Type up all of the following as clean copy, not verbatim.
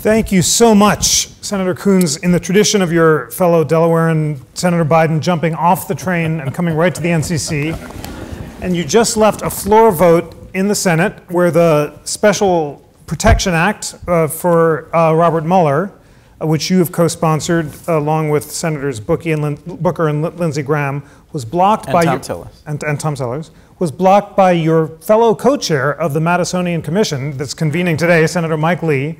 Thank you so much, Senator Coons. In the tradition of your fellow Delawarean Senator Biden jumping off the train and coming right to the NCC, and you just left a floor vote in the Senate where the Special Protection Act for Robert Mueller, which you have co-sponsored along with Senators Booker and Lindsey Graham, was blocked by Tom Sellers, was blocked by your fellow co-chair of the Madisonian Commission that's convening today, Senator Mike Lee.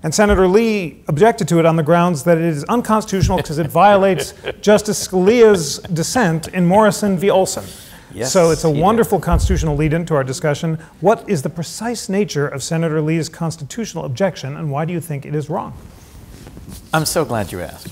And Senator Lee objected to it on the grounds that it is unconstitutional because it violates Justice Scalia's dissent in Morrison v. Olson. Yes, so it's a wonderful constitutional lead-in to our discussion. What is the precise nature of Senator Lee's constitutional objection, and why do you think it is wrong? I'm so glad you asked.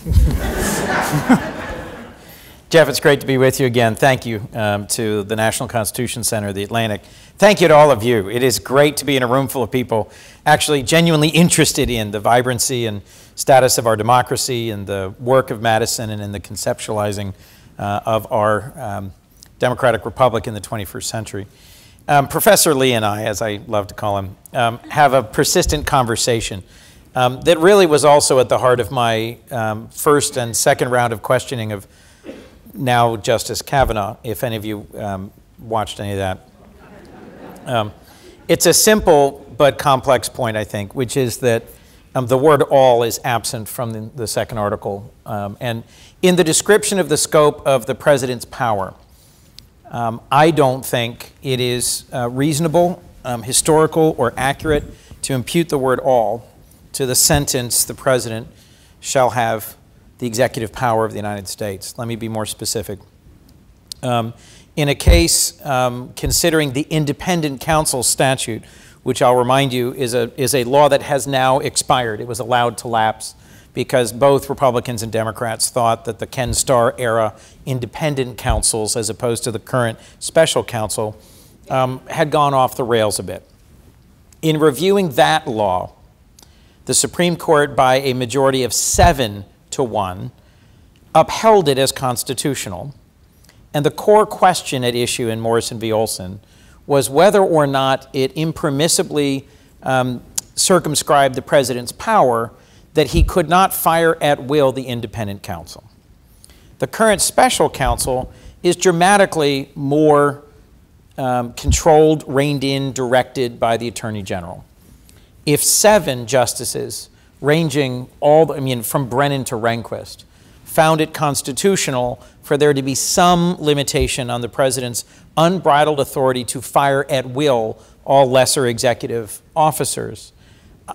Jeff, it's great to be with you again. Thank you to the National Constitution Center, the Atlantic. Thank you to all of you. It is great to be in a room full of people actually genuinely interested in the vibrancy and status of our democracy and the work of Madison and in the conceptualizing of our democratic republic in the 21st century. Professor Lee and I, as I love to call him, have a persistent conversation that really was also at the heart of my first and second round of questioning of now Justice Kavanaugh, if any of you watched any of that. It's a simple but complex point, I think, which is that the word all is absent from the second article. And in the description of the scope of the president's power, I don't think it is reasonable, historical, or accurate to impute the word all to the sentence, the president shall have the executive power of the United States. Let me be more specific. In a case considering the independent counsel statute, which I'll remind you is a law that has now expired. It was allowed to lapse because both Republicans and Democrats thought that the Ken Starr era independent counsels, as opposed to the current special counsel, had gone off the rails a bit. In reviewing that law, the Supreme Court, by a majority of 7-1, upheld it as constitutional. And the core question at issue in Morrison v. Olson was whether or not it impermissibly circumscribed the president's power that he could not fire at will the independent counsel. The current special counsel is dramatically more controlled, reined in, directed by the Attorney General. If 7 justices, ranging from Brennan to Rehnquist, found it constitutional for there to be some limitation on the president's unbridled authority to fire at will all lesser executive officers,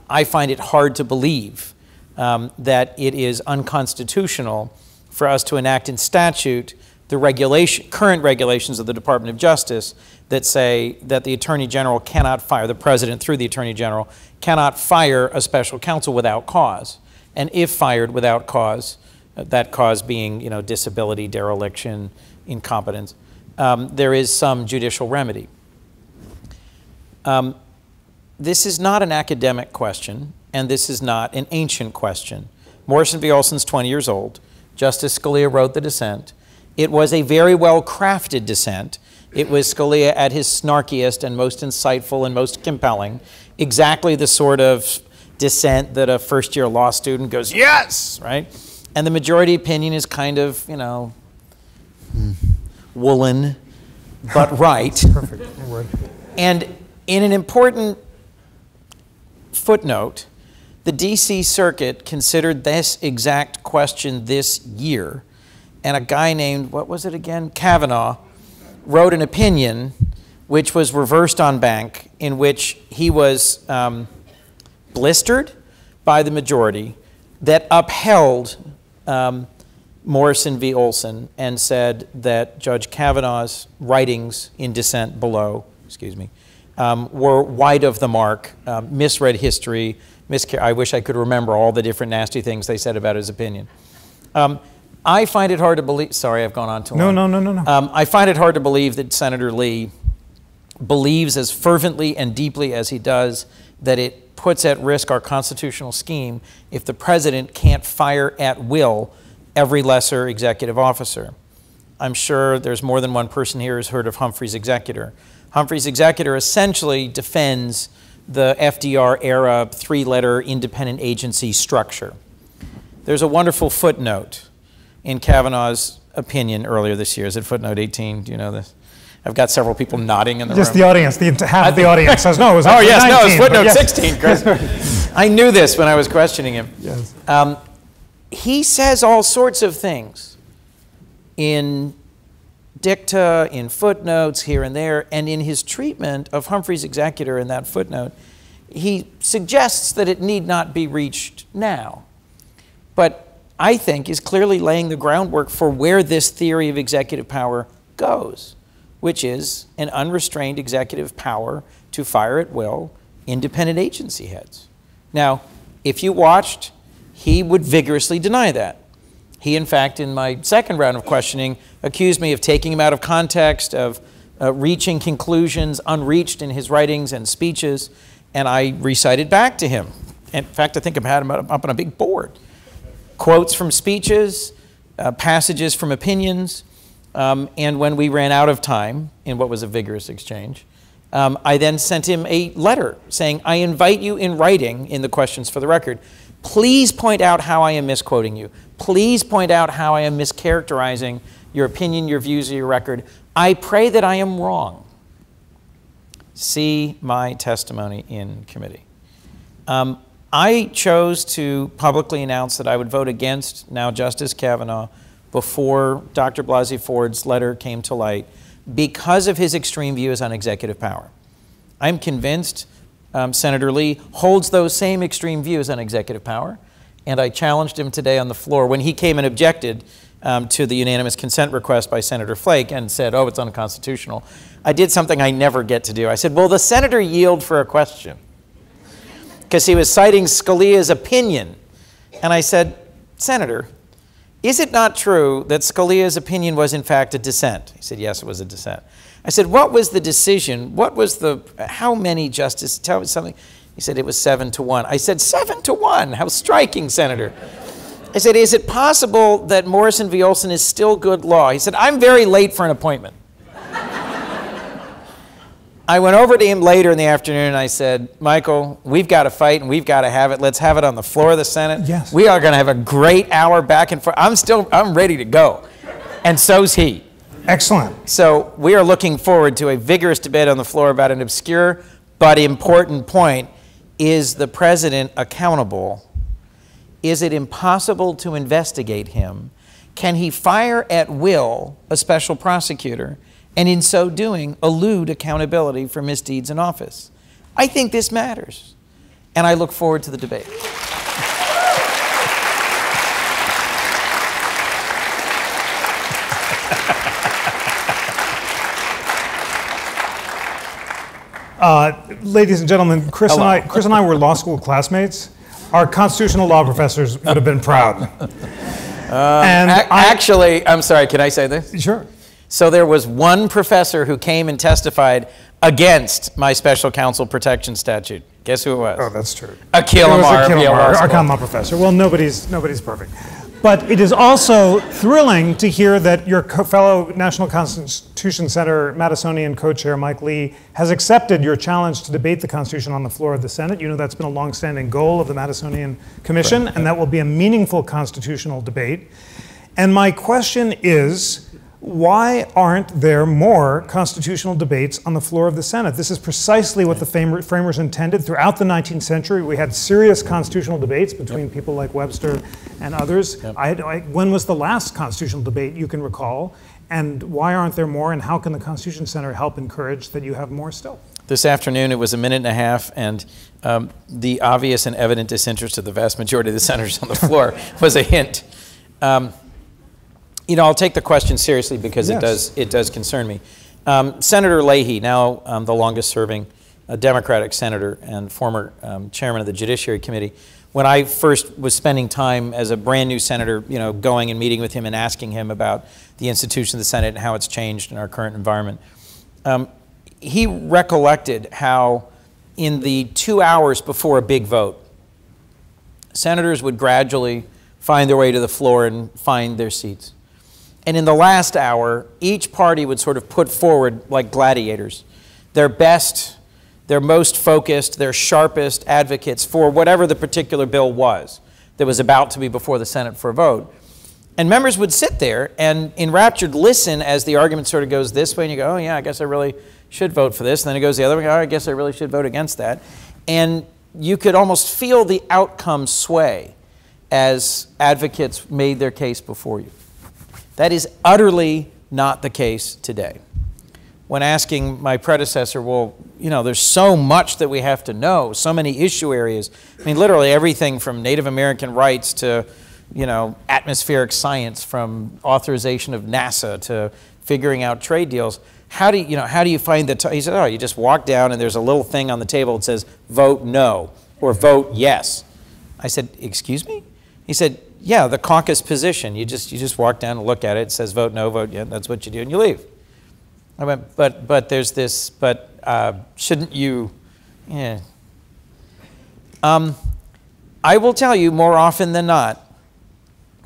I find it hard to believe that it is unconstitutional for us to enact in statute the current regulations of the Department of Justice that say that the Attorney General cannot fire, the President through the Attorney General cannot fire a special counsel without cause. And if fired without cause, that cause being disability, dereliction, incompetence, there is some judicial remedy. This is not an academic question, and this is not an ancient question. Morrison v. Olson's 20 years old. Justice Scalia wrote the dissent. It was a very well-crafted dissent. It was Scalia at his snarkiest and most insightful and most compelling, exactly the sort of dissent that a first-year law student goes, yes, right? And the majority opinion is kind of, woolen, but right. Perfect word. And in an important footnote, the D.C. Circuit considered this exact question this year, and a guy named, what was it again, Kavanaugh, wrote an opinion which was reversed en banc, in which he was blistered by the majority that upheld Morrison v. Olson and said that Judge Kavanaugh's writings in dissent below, were wide of the mark, misread history, I wish I could remember all the different nasty things they said about his opinion. I find it hard to believe, sorry, I've gone on too long. No. I find it hard to believe that Senator Lee believes as fervently and deeply as he does that it puts at risk our constitutional scheme if the president can't fire at will every lesser executive officer. I'm sure there's more than one person here who's heard of Humphrey's executor. Humphrey's executor essentially defends the FDR era three-letter independent agency structure. There's a wonderful footnote in Kavanaugh's opinion earlier this year. Is it footnote 18? Do you know this? I've got several people nodding in the room. Just the audience, half of the audience says no. It was oh, yes, 19, no, it's footnote yes. 16, Chris. I knew this when I was questioning him. Yes. He says all sorts of things in dicta, in footnotes here and there, and in his treatment of Humphrey's executor in that footnote, he suggests that it need not be reached now. But I think is clearly laying the groundwork for where this theory of executive power goes, which is an unrestrained executive power to fire at will independent agency heads. Now, if you watched, he would vigorously deny that. He, in fact, in my second round of questioning, accused me of taking him out of context, of reaching conclusions unreached in his writings and speeches, and I recited back to him. In fact, I think I've had him up on a big board. Quotes from speeches, passages from opinions, and when we ran out of time in what was a vigorous exchange, I then sent him a letter saying, I invite you in writing in the questions for the record. Please point out how I am misquoting you. Please point out how I am mischaracterizing your opinion, your views, or your record. I pray that I am wrong. See my testimony in committee. I chose to publicly announce that I would vote against now Justice Kavanaugh before Dr. Blasey Ford's letter came to light because of his extreme views on executive power. I'm convinced Senator Lee holds those same extreme views on executive power, and I challenged him today on the floor when he came and objected to the unanimous consent request by Senator Flake and said, oh, it's unconstitutional. I did something I never get to do. I said, will the senator yield for a question? Because he was citing Scalia's opinion. And I said, Senator, is it not true that Scalia's opinion was in fact a dissent? He said, yes, it was a dissent. I said, what was the decision? What was the, how many justices? Tell me something. He said, it was 7-1. I said, 7-1, how striking, Senator. I said, is it possible that Morrison v. Olson is still good law? He said, I'm very late for an appointment. I went over to him later in the afternoon and I said, Michael, we've got to fight and we've got to have it. Let's have it on the floor of the Senate. Yes. We are going to have a great hour back and forth. I'm ready to go. And so's he. Excellent. So we are looking forward to a vigorous debate on the floor about an obscure but important point. Is the president accountable? Is it impossible to investigate him? Can he fire at will a special prosecutor and in so doing elude accountability for misdeeds in office? I think this matters, and I look forward to the debate. Ladies and gentlemen, Chris and I were law school classmates. Our constitutional law professors would have been proud. Actually, I'm sorry, can I say this? Sure. So there was one professor who came and testified against my special counsel protection statute. Guess who it was? Oh, that's true. Akil Amar, our common law professor. Well, nobody's perfect. But it is also thrilling to hear that your fellow National Constitution Center Madisonian co-chair Mike Lee has accepted your challenge to debate the Constitution on the floor of the Senate. You know that's been a long-standing goal of the Madisonian Commission, and that will be a meaningful constitutional debate. And my question is, why aren't there more constitutional debates on the floor of the Senate? This is precisely what the framers intended. Throughout the 19th century, we had serious constitutional debates between people like Webster and others. When was the last constitutional debate you can recall? And why aren't there more? And how can the Constitution Center help encourage that you have more still? This afternoon, it was a minute and a half, and the obvious and evident disinterest of the vast majority of the senators on the floor was a hint. You know, I'll take the question seriously because yes. it does concern me. Senator Leahy, now the longest-serving Democratic senator and former chairman of the Judiciary Committee, when I first was spending time as a brand new senator, you know, going and meeting with him and asking him about the institution of the Senate and how it's changed in our current environment, he recollected how in the 2 hours before a big vote, senators would gradually find their way to the floor and find their seats. And in the last hour, each party would sort of put forward, like gladiators, their best their most focused, their sharpest advocates for whatever the particular bill was that was about to be before the Senate for a vote. And members would sit there and enraptured listen as the argument sort of goes this way, and you go, oh yeah, I guess I really should vote for this. And then it goes the other way, oh, I guess I really should vote against that. And you could almost feel the outcome sway as advocates made their case before you. That is utterly not the case today. When asking my predecessor, well, you know, there's so much that we have to know, so many issue areas. I mean, literally everything from Native American rights to, you know, atmospheric science, from authorization of NASA to figuring out trade deals. How do you find the time? He said, oh, you just walk down and there's a little thing on the table that says vote no or vote yes. I said, excuse me? He said, yeah, the caucus position. You just walk down and look at it. It says vote no, vote yes. That's what you do, and you leave. I went, but there's this, but shouldn't you? Yeah. I will tell you more often than not,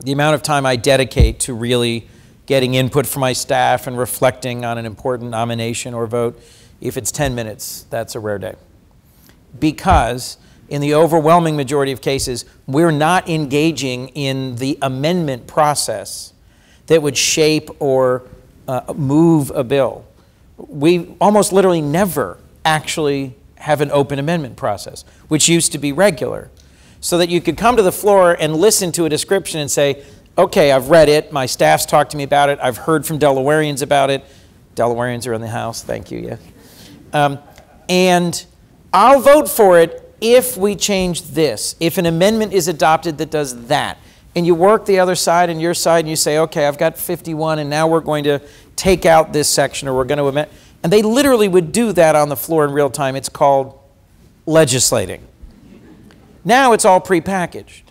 the amount of time I dedicate to really getting input from my staff and reflecting on an important nomination or vote, if it's 10 minutes, that's a rare day. Because in the overwhelming majority of cases, we're not engaging in the amendment process that would shape or move a bill. We almost literally never actually have an open amendment process, which used to be regular. So that you could come to the floor and listen to a description and say, okay, I've read it, my staff's talked to me about it, I've heard from Delawareans about it. Delawareans are in the house, thank you, yeah. And I'll vote for it if we change this, if an amendment is adopted that does that. And you work the other side and your side and you say, okay, I've got 51 and now we're going to take out this section or we're going to amend. And they literally would do that on the floor in real time. It's called legislating. Now it's all prepackaged.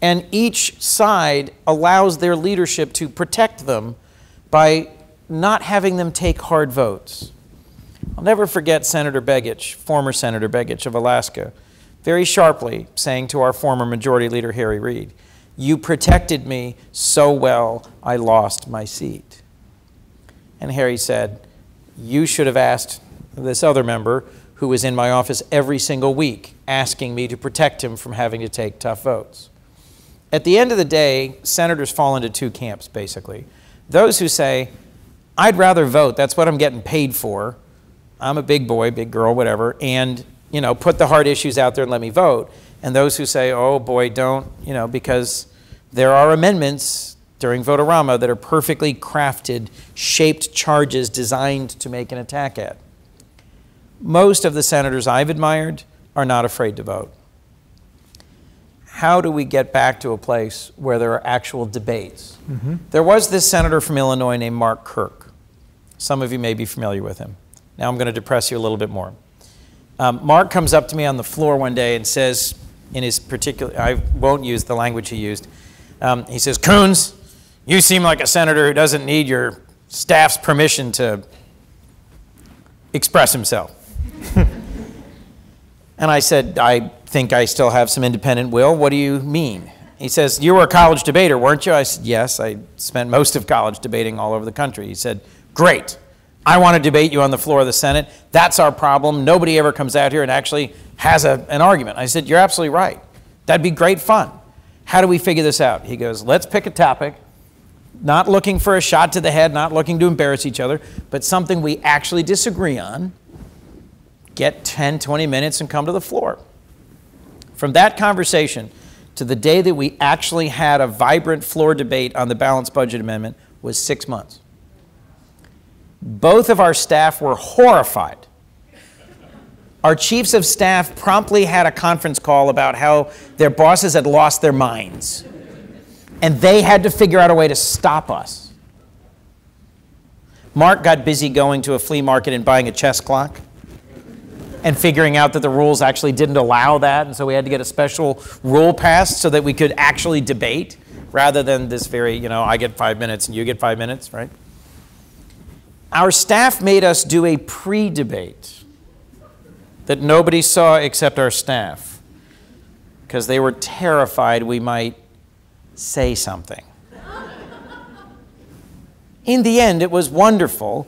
And each side allows their leadership to protect them by not having them take hard votes. I'll never forget Senator Begich, former Senator Begich of Alaska, very sharply saying to our former Majority Leader Harry Reid, "You protected me so well, I lost my seat." And Harry said, "You should have asked this other member who was in my office every single week asking me to protect him from having to take tough votes." At the end of the day, senators fall into two camps, basically. Those who say, I'd rather vote, that's what I'm getting paid for. I'm a big boy, big girl, whatever, and put the hard issues out there and let me vote. And those who say, oh boy, don't, because there are amendments during Vote-A-Rama that are perfectly crafted, shaped charges designed to make an attack at. Most of the senators I've admired are not afraid to vote. How do we get back to a place where there are actual debates? Mm-hmm. There was this senator from Illinois named Mark Kirk. Some of you may be familiar with him. Now I'm going to depress you a little bit more. Mark comes up to me on the floor one day and says, in his particular, I won't use the language he used, he says, "Coons, you seem like a senator who doesn't need your staff's permission to express himself." And I said, "I think I still have some independent will. What do you mean?" He says, "You were a college debater, weren't you?" I said, "Yes, I spent most of college debating all over the country." He said, "Great. I want to debate you on the floor of the Senate. That's our problem. Nobody ever comes out here and actually has an argument." I said, "You're absolutely right. That'd be great fun. How do we figure this out?" He goes, "Let's pick a topic, not looking for a shot to the head, not looking to embarrass each other, but something we actually disagree on. Get 10, 20 minutes and come to the floor." From that conversation to the day that we actually had a vibrant floor debate on the balanced budget amendment was 6 months. Both of our staff were horrified. Our chiefs of staff promptly had a conference call about how their bosses had lost their minds, and they had to figure out a way to stop us. Mark got busy going to a flea market and buying a chess clock and figuring out that the rules actually didn't allow that, and so we had to get a special rule passed so that we could actually debate, rather than this very, I get 5 minutes and you get 5 minutes, right? Our staff made us do a pre-debate that nobody saw except our staff, because they were terrified we might say something. In the end, it was wonderful,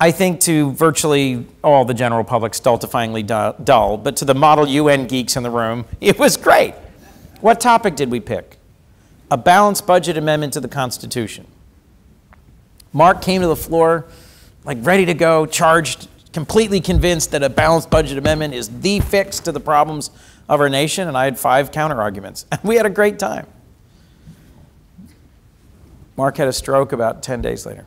I think to virtually all the general public, stultifyingly dull, but to the model UN geeks in the room, it was great. What topic did we pick? A balanced budget amendment to the Constitution. Mark came to the floor, like ready to go, charged, completely convinced that a balanced budget amendment is the fix to the problems of our nation, and I had 5 counter-arguments. We had a great time. Mark had a stroke about 10 days later.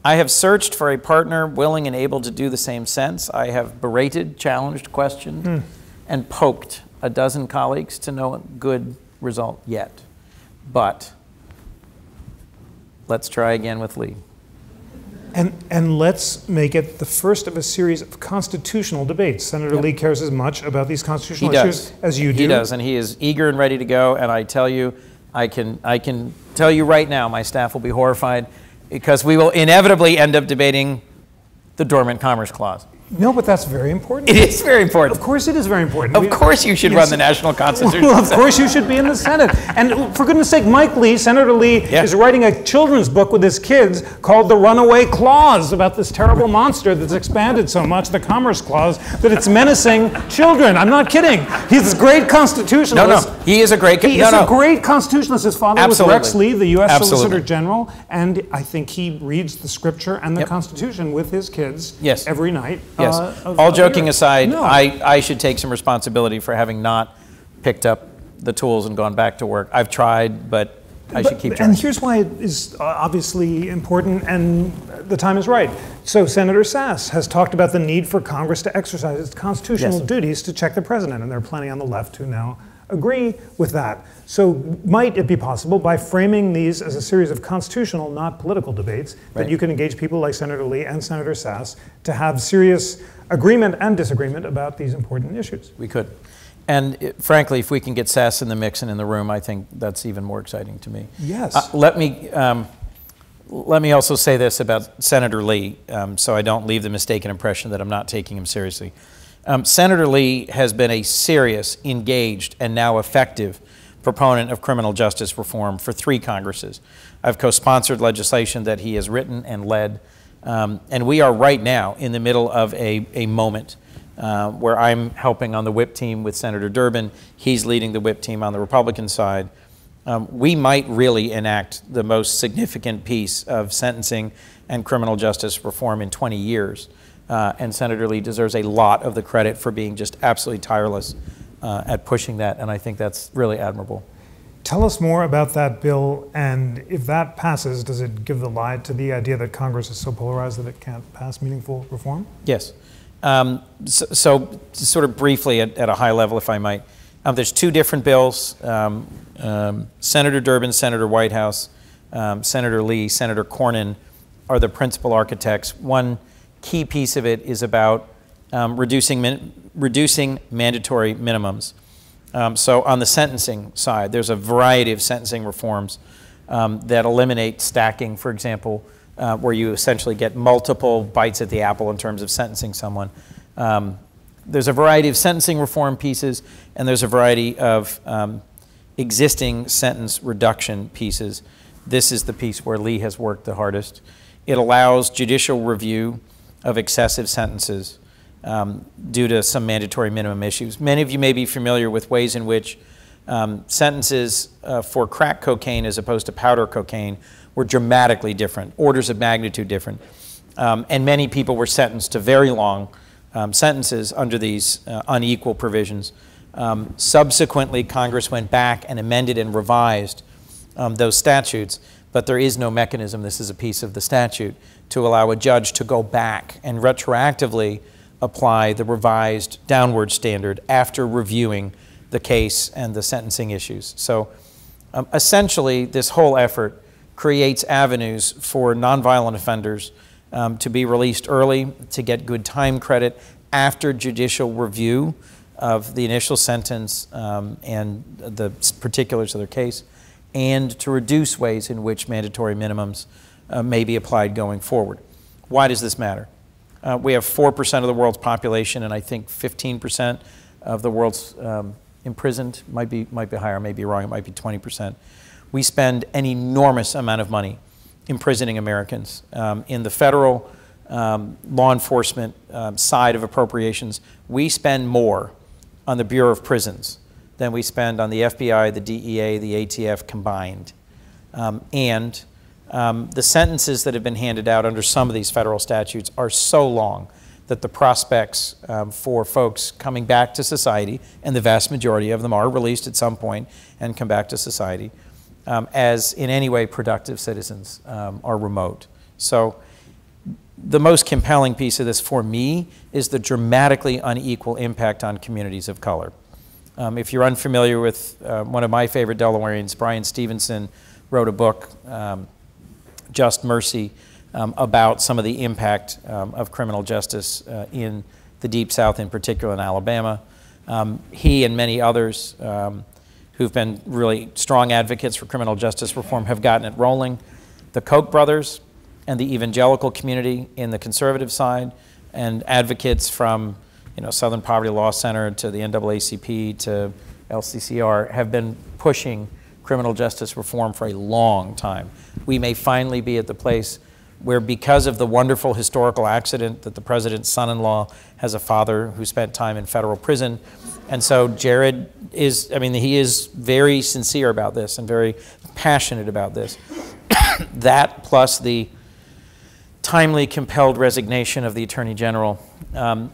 I have searched for a partner willing and able to do the same since. I have berated, challenged, questioned, and poked a dozen colleagues to no good result yet. But let's try again with Lee. And let's make it the first of a series of constitutional debates. Senator Lee cares as much about these constitutional issues as you do. He does, and he is eager and ready to go. And I tell you, I can tell you right now, my staff will be horrified because we will inevitably end up debating the Dormant Commerce Clause. No, but that's very important. It is very important. Of course it is very important. Of course you should run the National Constitution. Well, of course you should be in the Senate. And for goodness sake, Mike Lee, Senator Lee, is writing a children's book with his kids called The Runaway Clause about this terrible monster that's expanded so much, the Commerce Clause, that it's menacing children. I'm not kidding. He's a great constitutionalist. No, he is a great constitutionalist. He is a great constitutionalist. His father was Rex Lee, the U.S. Solicitor General, and I think he reads the Scripture and the Constitution with his kids every night. Yes. All joking aside, I should take some responsibility for having not picked up the tools and gone back to work. I've tried, but I should keep trying. And here's why it is obviously important, and the time is right. So Senator Sass has talked about the need for Congress to exercise its constitutional duties to check the president, and there are plenty on the left who now agree with that. So might it be possible, by framing these as a series of constitutional, not political debates, that you can engage people like Senator Lee and Senator Sass to have serious agreement and disagreement about these important issues? We could. And frankly, if we can get Sass in the mix and in the room, I think that's even more exciting to me. Yes. Let me also say this about Senator Lee, so I don't leave the mistaken impression that I'm not taking him seriously. Senator Lee has been a serious, engaged, and now effective proponent of criminal justice reform for 3 Congresses. I've co-sponsored legislation that he has written and led, and we are right now in the middle of a moment where I'm helping on the whip team with Senator Durbin. He's leading the whip team on the Republican side. We might really enact the most significant piece of sentencing and criminal justice reform in 20 years. And Senator Lee deserves a lot of the credit for being just absolutely tireless at pushing that, and I think that's really admirable. Tell us more about that bill, and if that passes, does it give the lie to the idea that Congress is so polarized that it can't pass meaningful reform? Yes. So sort of briefly at a high level, if I might, there's 2 different bills. Senator Durbin, Senator Whitehouse, Senator Lee, Senator Cornyn are the principal architects. One key piece of it is about reducing mandatory minimums. So on the sentencing side, there's a variety of sentencing reforms that eliminate stacking, for example, where you essentially get multiple bites at the apple in terms of sentencing someone. There's a variety of sentencing reform pieces, and there's a variety of existing sentence reduction pieces. This is the piece where Lee has worked the hardest. It allows judicial review of excessive sentences due to some mandatory minimum issues. Many of you may be familiar with ways in which sentences for crack cocaine as opposed to powder cocaine were dramatically different, orders of magnitude different. And many people were sentenced to very long sentences under these unequal provisions. Subsequently, Congress went back and amended and revised those statutes, but there is no mechanism, this is a piece of the statute, to allow a judge to go back and retroactively apply the revised downward standard after reviewing the case and the sentencing issues. So essentially, this whole effort creates avenues for nonviolent offenders to be released early, to get good time credit after judicial review of the initial sentence and the particulars of their case, and to reduce ways in which mandatory minimums may be applied going forward. Why does this matter? We have 4% of the world's population, and I think 15% of the world's imprisoned. Might be higher, I may be wrong, it might be 20%. We spend an enormous amount of money imprisoning Americans. In the federal law enforcement side of appropriations, we spend more on the Bureau of Prisons than we spend on the FBI, the DEA, the ATF combined. The sentences that have been handed out under some of these federal statutes are so long that the prospects for folks coming back to society, and the vast majority of them are released at some point and come back to society, as in any way productive citizens are remote. So the most compelling piece of this for me is the dramatically unequal impact on communities of color. If you're unfamiliar with one of my favorite Delawareans, Brian Stevenson, wrote a book, Just Mercy, about some of the impact of criminal justice in the Deep South, in particular in Alabama. He and many others who've been really strong advocates for criminal justice reform have gotten it rolling. The Koch brothers and the evangelical community in the conservative side, and advocates from Southern Poverty Law Center to the NAACP to LCCR have been pushing criminal justice reform for a long time. We may finally be at the place where, because of the wonderful historical accident that the president's son-in-law has a father who spent time in federal prison, and so Jared is, he is very sincere about this and very passionate about this. That plus the timely compelled resignation of the Attorney General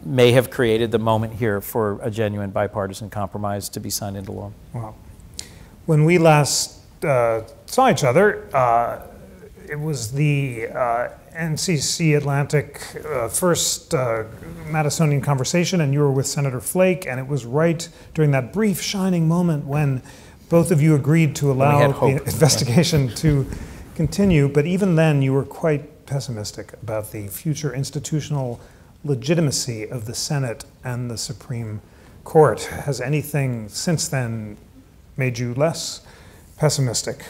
may have created the moment here for a genuine bipartisan compromise to be signed into law. Wow. When we last saw each other, it was the NCC Atlantic first Madisonian conversation, and you were with Senator Flake, and it was right during that brief shining moment when both of you agreed to allow the investigation to continue. But even then, you were quite pessimistic about the future institutional legitimacy of the Senate and the Supreme Court. Has anything since then made you less pessimistic?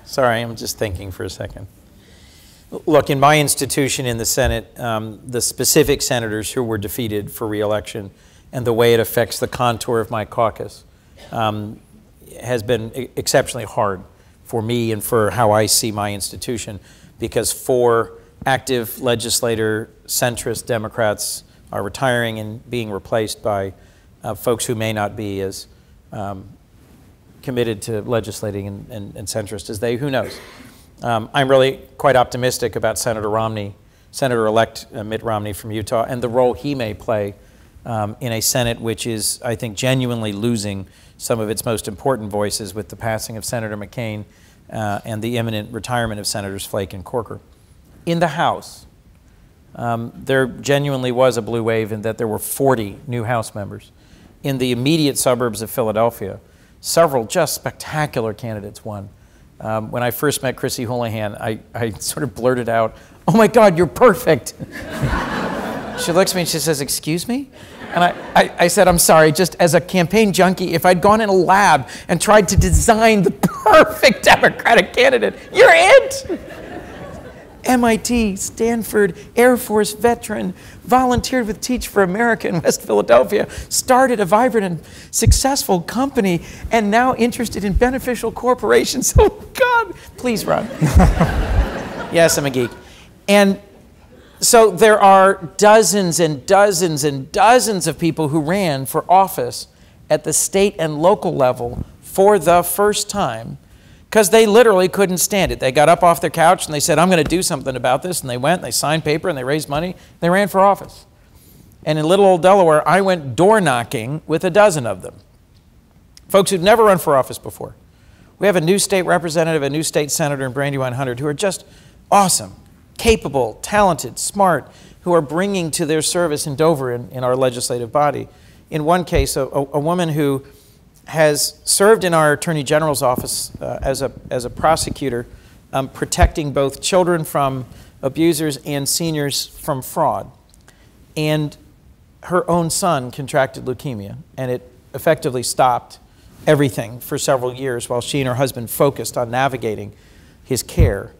Sorry, I'm just thinking for a second. Look, in my institution in the Senate, the specific senators who were defeated for re-election and the way it affects the contour of my caucus has been exceptionally hard for me and for how I see my institution, because 4 active legislator centrist Democrats are retiring and being replaced by folks who may not be as committed to legislating and centrist as they, who knows. I'm really quite optimistic about Senator Romney, Senator-elect Mitt Romney from Utah, and the role he may play in a Senate which is, I think, genuinely losing some of its most important voices with the passing of Senator McCain and the imminent retirement of Senators Flake and Corker. In the House, there genuinely was a blue wave in that there were 40 new House members. In the immediate suburbs of Philadelphia, several just spectacular candidates won. When I first met Chrissy Houlihan, I sort of blurted out, "Oh my God, you're perfect." She looks at me and she says, "Excuse me?" And I said, "I'm sorry, just as a campaign junkie, if I'd gone in a lab and tried to design the perfect Democratic candidate, you're it." MIT, Stanford, Air Force veteran, volunteered with Teach for America in West Philadelphia, started a vibrant and successful company, and now interested in beneficial corporations. Oh God, please run. Yes, I'm a geek. And so there are dozens and dozens and dozens of people who ran for office at the state and local level for the first time because they literally couldn't stand it. They got up off their couch and they said, "I'm going to do something about this." And they went and they signed paper and they raised money. They ran for office. And in little old Delaware, I went door knocking with a dozen of them. Folks who'd never run for office before. We have a new state representative, a new state senator in Brandywine Hundred who are just awesome, capable, talented, smart, who are bringing to their service in Dover in our legislative body. In one case, a woman who has served in our Attorney General's office as a prosecutor, protecting both children from abusers and seniors from fraud. And her own son contracted leukemia, and it effectively stopped everything for several years while she and her husband focused on navigating his care.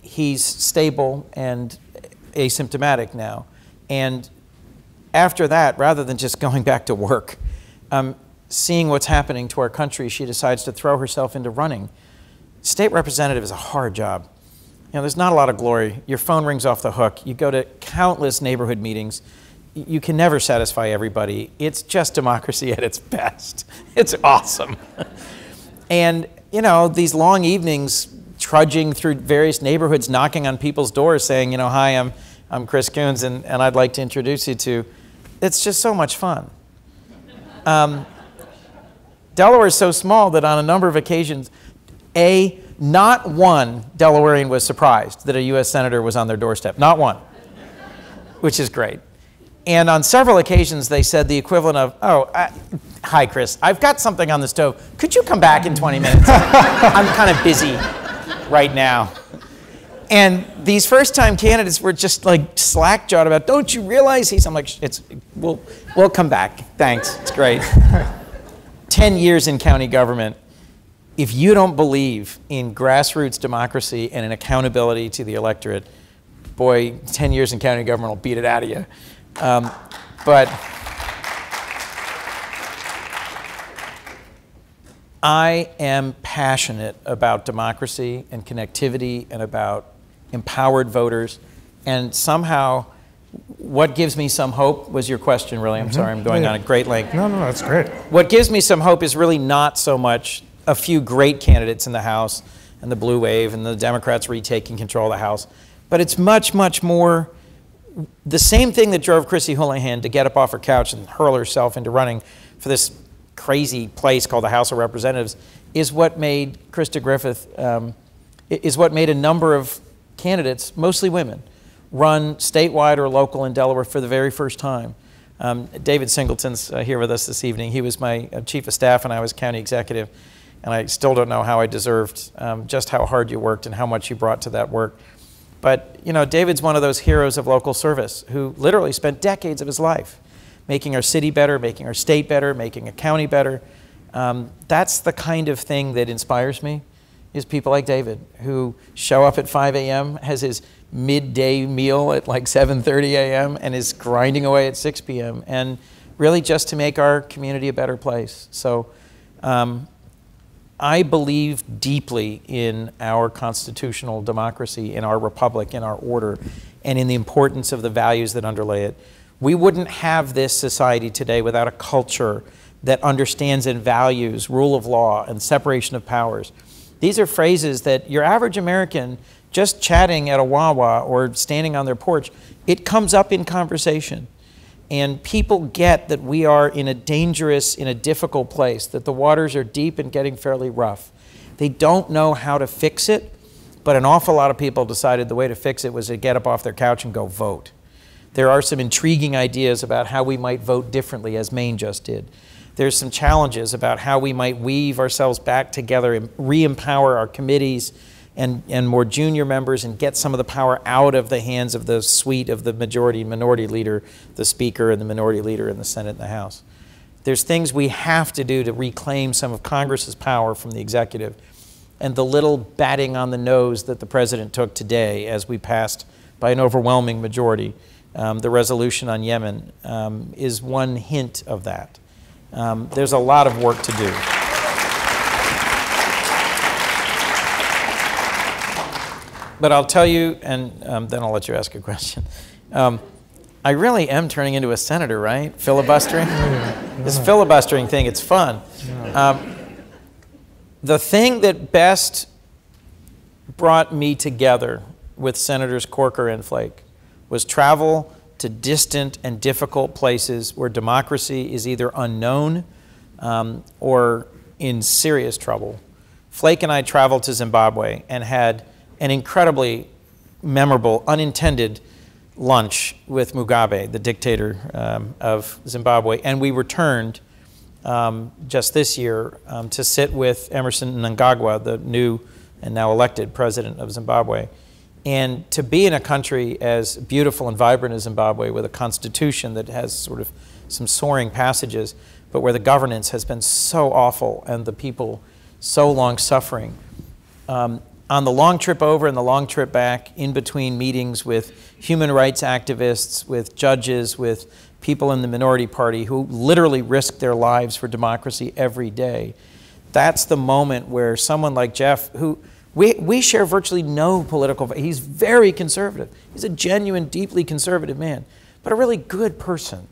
He's stable and asymptomatic now. And after that, rather than just going back to work, seeing what's happening to our country, she decides to throw herself into running. State representative is a hard job. There's not a lot of glory. Your phone rings off the hook. You go to countless neighborhood meetings. You can never satisfy everybody. It's just democracy at its best. It's awesome. And, these long evenings trudging through various neighborhoods, knocking on people's doors saying, hi, I'm Chris Coons, and I'd like to introduce you to, it's just so much fun. Delaware is so small that on a number of occasions, not one Delawarean was surprised that a U.S. Senator was on their doorstep. Not one, which is great. And on several occasions, they said the equivalent of, hi, Chris, I've got something on the stove. Could you come back in 20 minutes? I'm kind of busy right now. And these first-time candidates were just like slack-jawed about, don't you realize I'm like, we'll come back. Thanks, it's great. 10 years in county government. If you don't believe in grassroots democracy and in accountability to the electorate, boy, 10 years in county government will beat it out of you. But I am passionate about democracy and connectivity and about empowered voters. And somehow, what gives me some hope was your question, really. I'm sorry, I'm going on a great length. No, that's great. What gives me some hope is really not so much a few great candidates in the House and the blue wave and the Democrats retaking control of the House, but it's much, much more the same thing that drove Chrissy Houlihan to get up off her couch and hurl herself into running for this crazy place called the House of Representatives is what made Krista Griffith, is what made a number of candidates, mostly women, run statewide or local in Delaware for the very first time. David Singleton's here with us this evening. He was my chief of staff and I was county executive, and I still don't know how I deserved just how hard you worked and how much you brought to that work. But, David's one of those heroes of local service who literally spent decades of his life making our city better, making our state better, making a county better. That's the kind of thing that inspires me, is people like David who show up at 5 a.m., has his midday meal at like 7:30 a.m. and is grinding away at 6 p.m. and really just to make our community a better place. So I believe deeply in our constitutional democracy, in our republic, in our order, and in the importance of the values that underlay it. We wouldn't have this society today without a culture that understands and values rule of law and separation of powers. These are phrases that your average American, just chatting at a Wawa or standing on their porch, it comes up in conversation. And people get that we are in a dangerous, in a difficult place, that the waters are deep and getting fairly rough. They don't know how to fix it, but an awful lot of people decided the way to fix it was to get up off their couch and go vote. There are some intriguing ideas about how we might vote differently, as Maine just did. There's some challenges about how we might weave ourselves back together and re-empower our committees and more junior members and get some of the power out of the hands of the suite of the majority and minority leader, the speaker and the minority leader in the Senate and the House. There's things we have to do to reclaim some of Congress's power from the executive. And the little batting on the nose that the president took today as we passed by an overwhelming majority, the resolution on Yemen, is one hint of that. There's a lot of work to do. But I'll tell you, and then I'll let you ask a question. I really am turning into a senator, right? Filibustering? This filibustering thing, it's fun. The thing that best brought me together with Senators Corker and Flake was travel to distant and difficult places where democracy is either unknown or in serious trouble. Flake and I traveled to Zimbabwe and had an incredibly memorable, unintended lunch with Mugabe, the dictator of Zimbabwe, and we returned just this year to sit with Emerson Mnangagwa, the new and now elected president of Zimbabwe, and to be in a country as beautiful and vibrant as Zimbabwe with a constitution that has sort of some soaring passages, but where the governance has been so awful and the people so long suffering. On the long trip over and the long trip back, in between meetings with human rights activists, with judges, with people in the minority party who literally risk their lives for democracy every day. That's the moment where someone like Jeff, who we share virtually no political, he's very conservative. He's a genuine, deeply conservative man, but a really good person.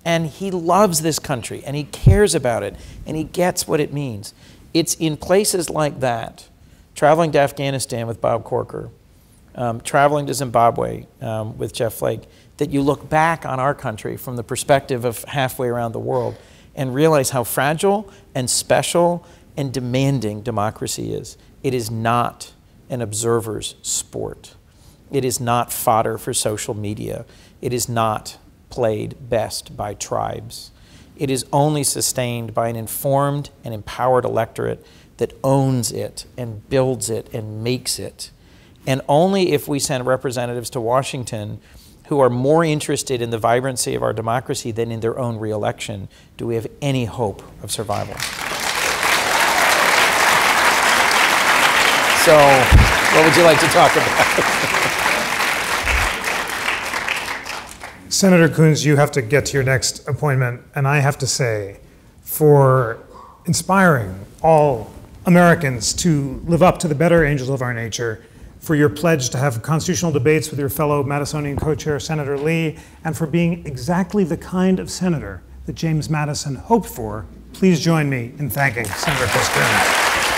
And he loves this country, and he cares about it, and he gets what it means. It's in places like that, traveling to Afghanistan with Bob Corker, traveling to Zimbabwe with Jeff Flake, that you look back on our country from the perspective of halfway around the world and realize how fragile and special and demanding democracy is. It is not an observer's sport. It is not fodder for social media. It is not played best by tribes. It is only sustained by an informed and empowered electorate that owns it and builds it and makes it. And only if we send representatives to Washington who are more interested in the vibrancy of our democracy than in their own re-election do we have any hope of survival. So, what would you like to talk about? Senator Coons, you have to get to your next appointment, and I have to say, for inspiring all Americans to live up to the better angels of our nature, for your pledge to have constitutional debates with your fellow Madisonian co-chair, Senator Leahy, and for being exactly the kind of senator that James Madison hoped for, please join me in thanking Senator Chris Coons.